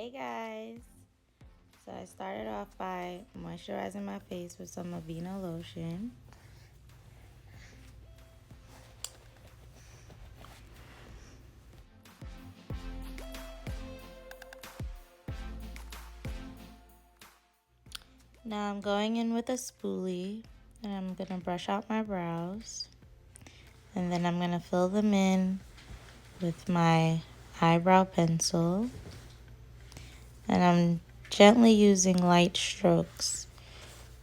Hey guys! So I started off by moisturizing my face with some Aveeno lotion. Now I'm going in with a spoolie and I'm going to brush out my brows. And then I'm going to fill them in with my eyebrow pencil. And I'm gently using light strokes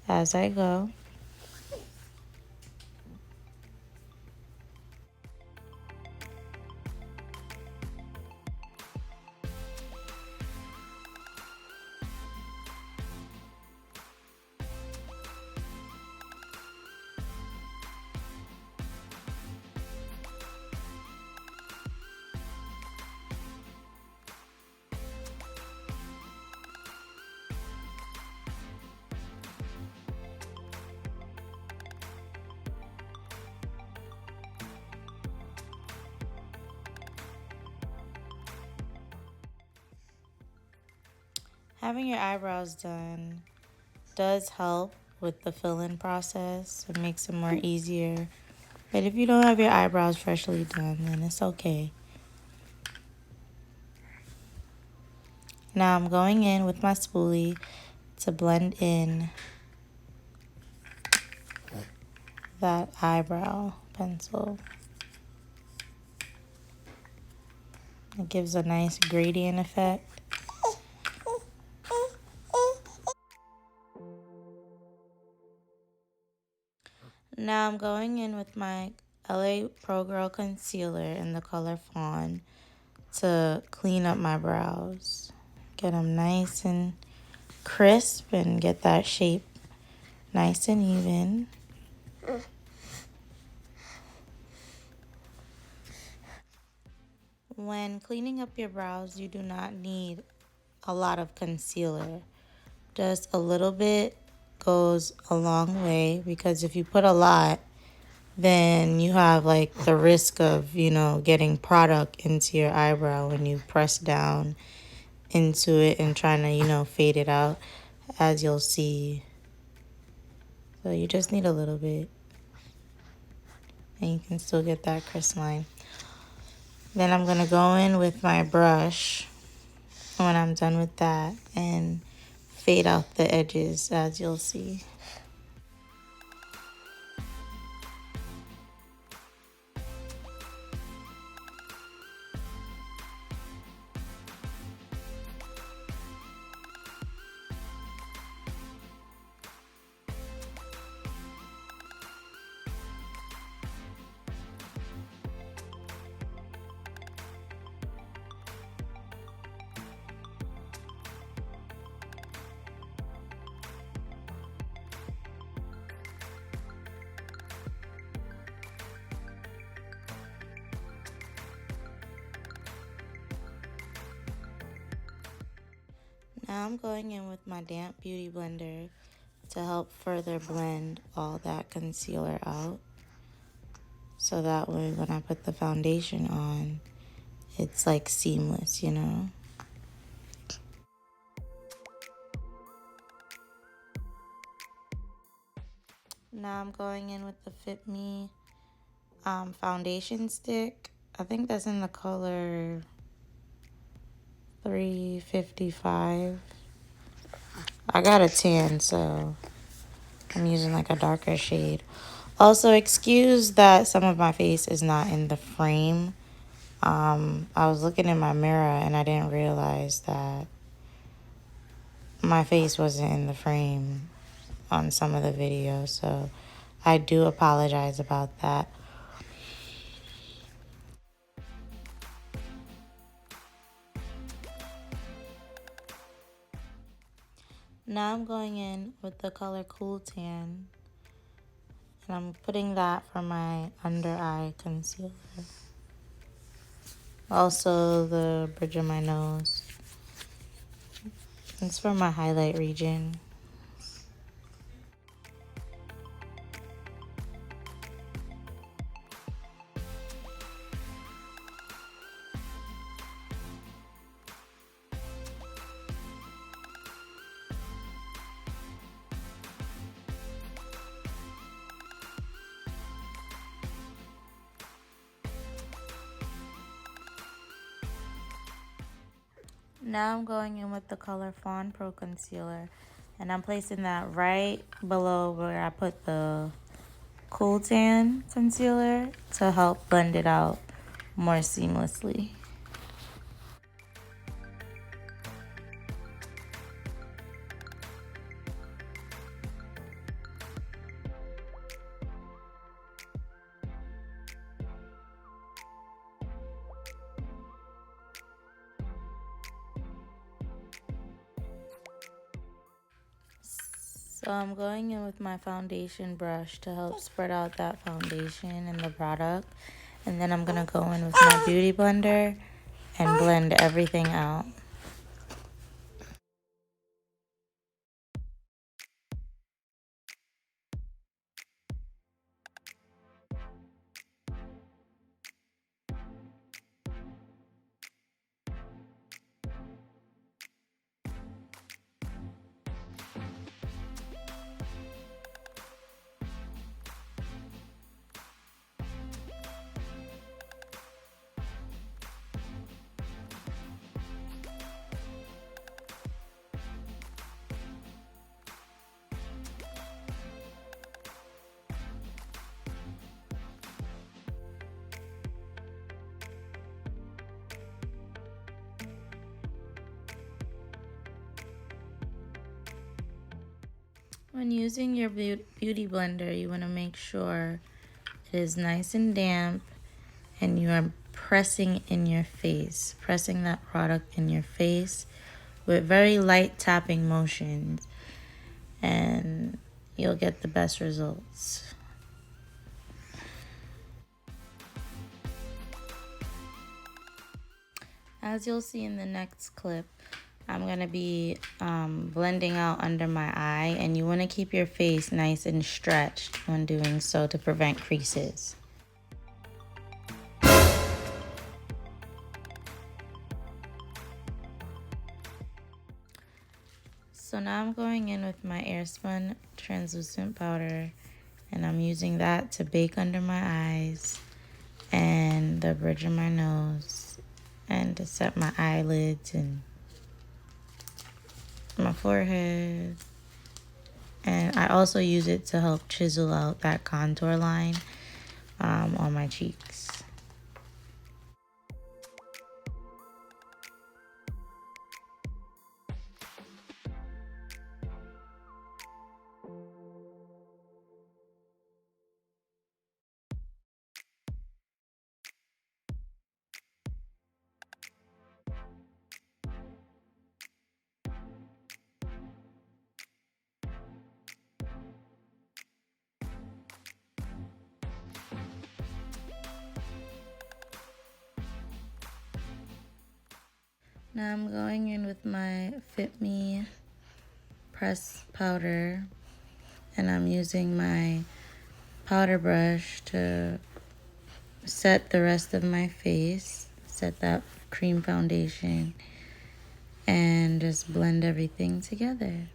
as I go. Having your eyebrows done does help with the fill-in process. It makes it more easier. But if you don't have your eyebrows freshly done, then it's okay. Now I'm going in with my spoolie to blend in that eyebrow pencil. It gives a nice gradient effect. Now I'm going in with my LA Pro Girl concealer in the color Fawn to clean up my brows. Get them nice and crisp and get that shape nice and even. When cleaning up your brows, you do not need a lot of concealer. Just a little bit goes a long way, because if you put a lot, then you have like the risk of, getting product into your eyebrow when you press down into it and trying to, fade it out, as you'll see. So you just need a little bit and you can still get that crisp line. Then I'm going to go in with my brush when I'm done with that and fade out the edges, as you'll see. Now I'm going in with my damp beauty blender to help further blend all that concealer out. So that way when I put the foundation on, it's like seamless, Now I'm going in with the Fit Me foundation stick. I think that's in the color 355. I got a tan, so I'm using like a darker shade. Also, excuse that some of my face is not in the frame. I was looking in my mirror and I didn't realize that my face wasn't in the frame on some of the videos, so I do apologize about that. Now I'm going in with the color Cool Tan, and I'm putting that for my under eye concealer. Also the bridge of my nose. It's for my highlight region. Now I'm going in with the color Fawn Pro Concealer, and I'm placing that right below where I put the Cool Tan Concealer to help blend it out more seamlessly. So I'm going in with my foundation brush to help spread out that foundation and the product. And then I'm going to go in with my beauty blender and blend everything out. When using your beauty blender, you want to make sure it is nice and damp and you are pressing in your face, pressing that product in your face with very light tapping motions, and you'll get the best results. As you'll see in the next clip, I'm going to be blending out under my eye, and you want to keep your face nice and stretched when doing so to prevent creases. So now I'm going in with my Airspun translucent powder, and I'm using that to bake under my eyes and the bridge of my nose, and to set my eyelids and my forehead. And I also use it to help chisel out that contour line on my cheeks. Now I'm going in with my Fit Me press powder, and I'm using my powder brush to set the rest of my face, set that cream foundation, and just blend everything together.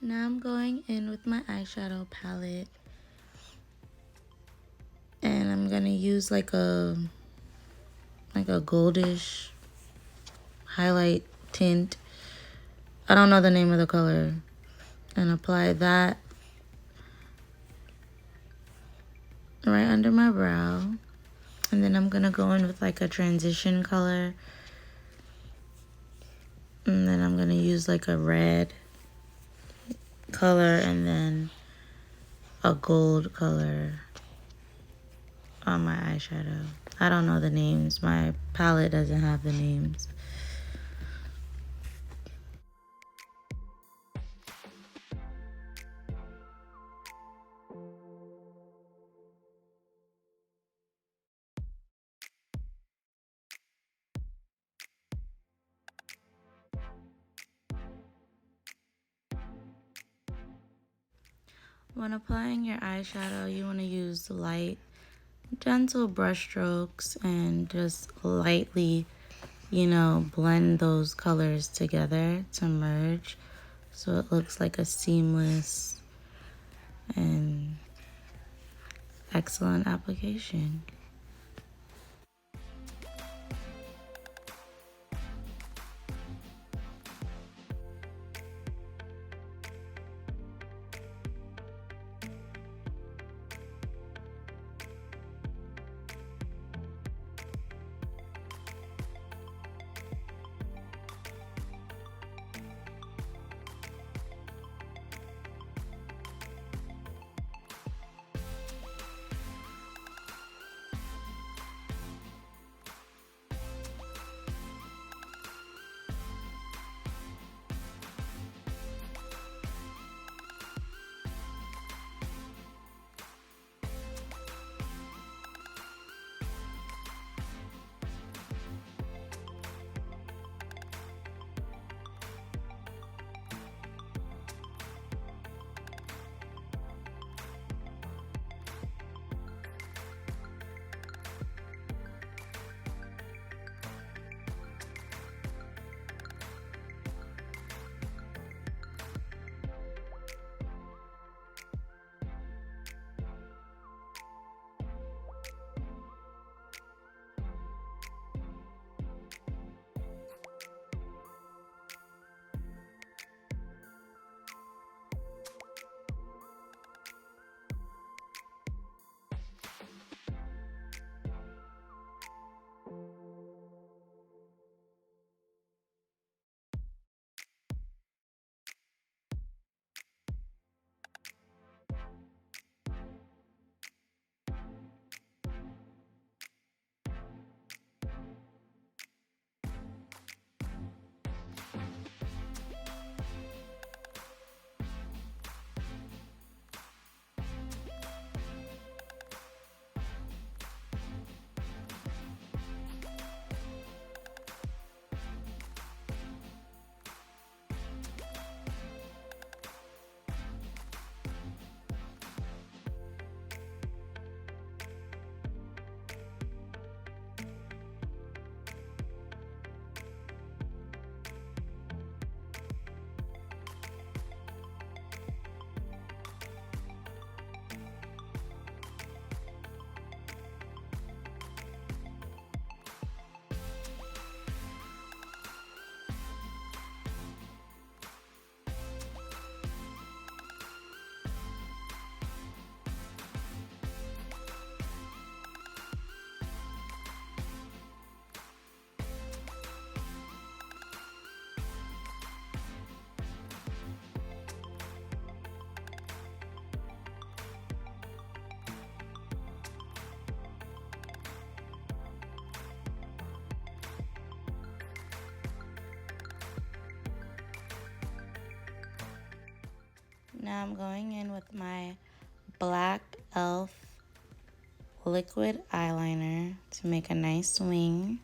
Now I'm going in with my eyeshadow palette, and I'm gonna use like a goldish highlight tint. I don't know the name of the color, and apply that right under my brow. And then I'm gonna go in with like a transition color, and then I'm gonna use like a red color and then a gold color on my eyeshadow. I don't know the names. My palette doesn't have the names. When applying your eyeshadow, you want to use light, gentle brush strokes and just lightly, blend those colors together to merge so it looks like a seamless and excellent application. Now I'm going in with my black elf liquid eyeliner to make a nice wing.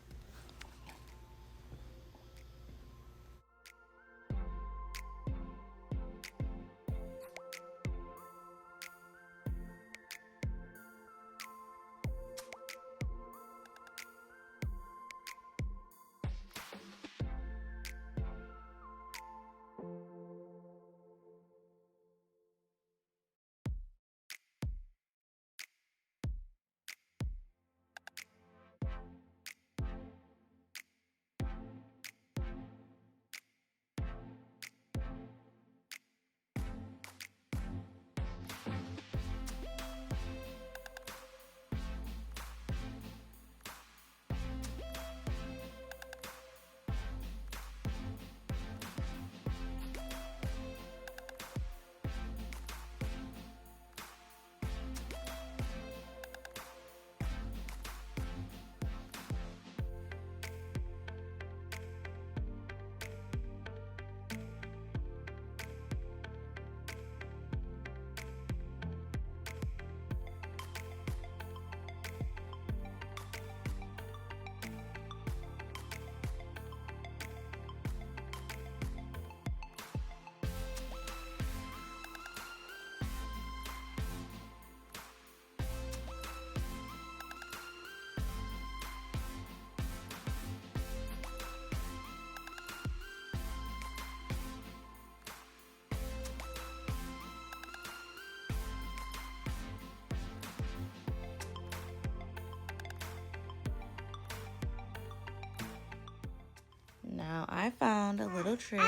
I found a little trick.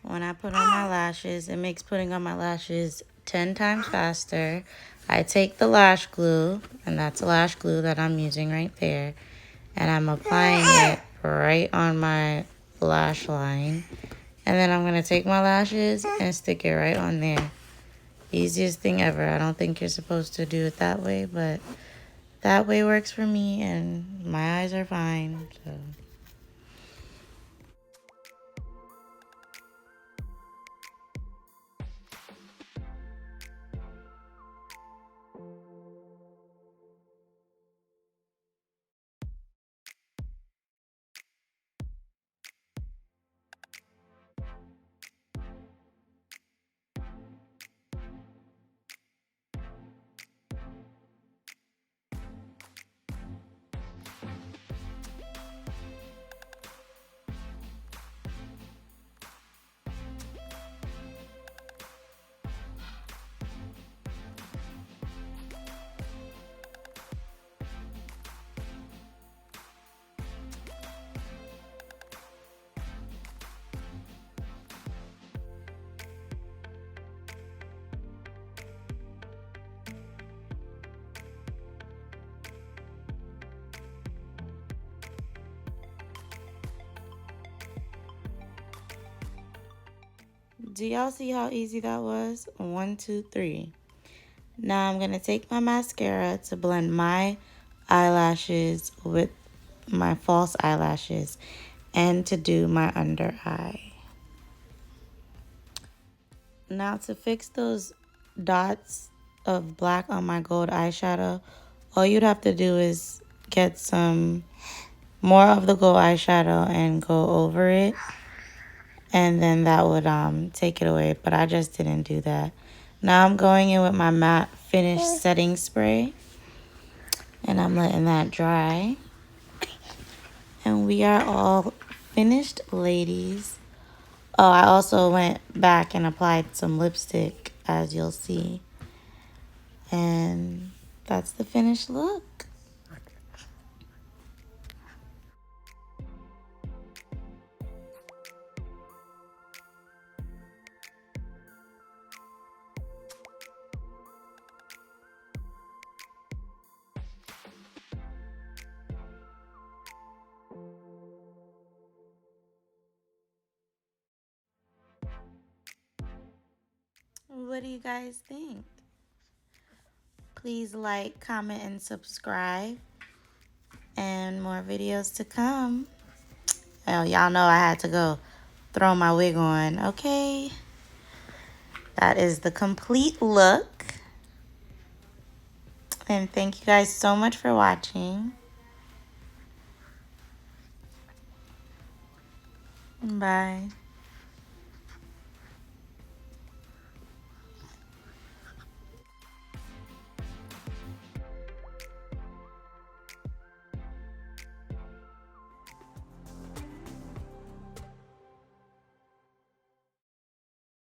When I put on my lashes, it makes putting on my lashes 10 times faster. I take the lash glue, and that's lash glue that I'm using right there, and I'm applying it right on my lash line. And then I'm going to take my lashes and stick it right on there. Easiest thing ever. I don't think you're supposed to do it that way, but that way works for me, and my eyes are fine, so... Do y'all see how easy that was? 1, 2, 3. Now I'm going to take my mascara to blend my eyelashes with my false eyelashes and to do my under eye. Now to fix those dots of black on my gold eyeshadow, all you'd have to do is get some more of the gold eyeshadow and go over it. And then that would take it away, but I just didn't do that. Now I'm going in with my matte finish setting spray, and I'm letting that dry. And we are all finished, ladies. Oh, I also went back and applied some lipstick, as you'll see. And that's the finished look. What do you guys think? Please like, comment, and subscribe. And more videos to come. Well, y'all know I had to go throw my wig on, okay? That is the complete look. And thank you guys so much for watching. Bye.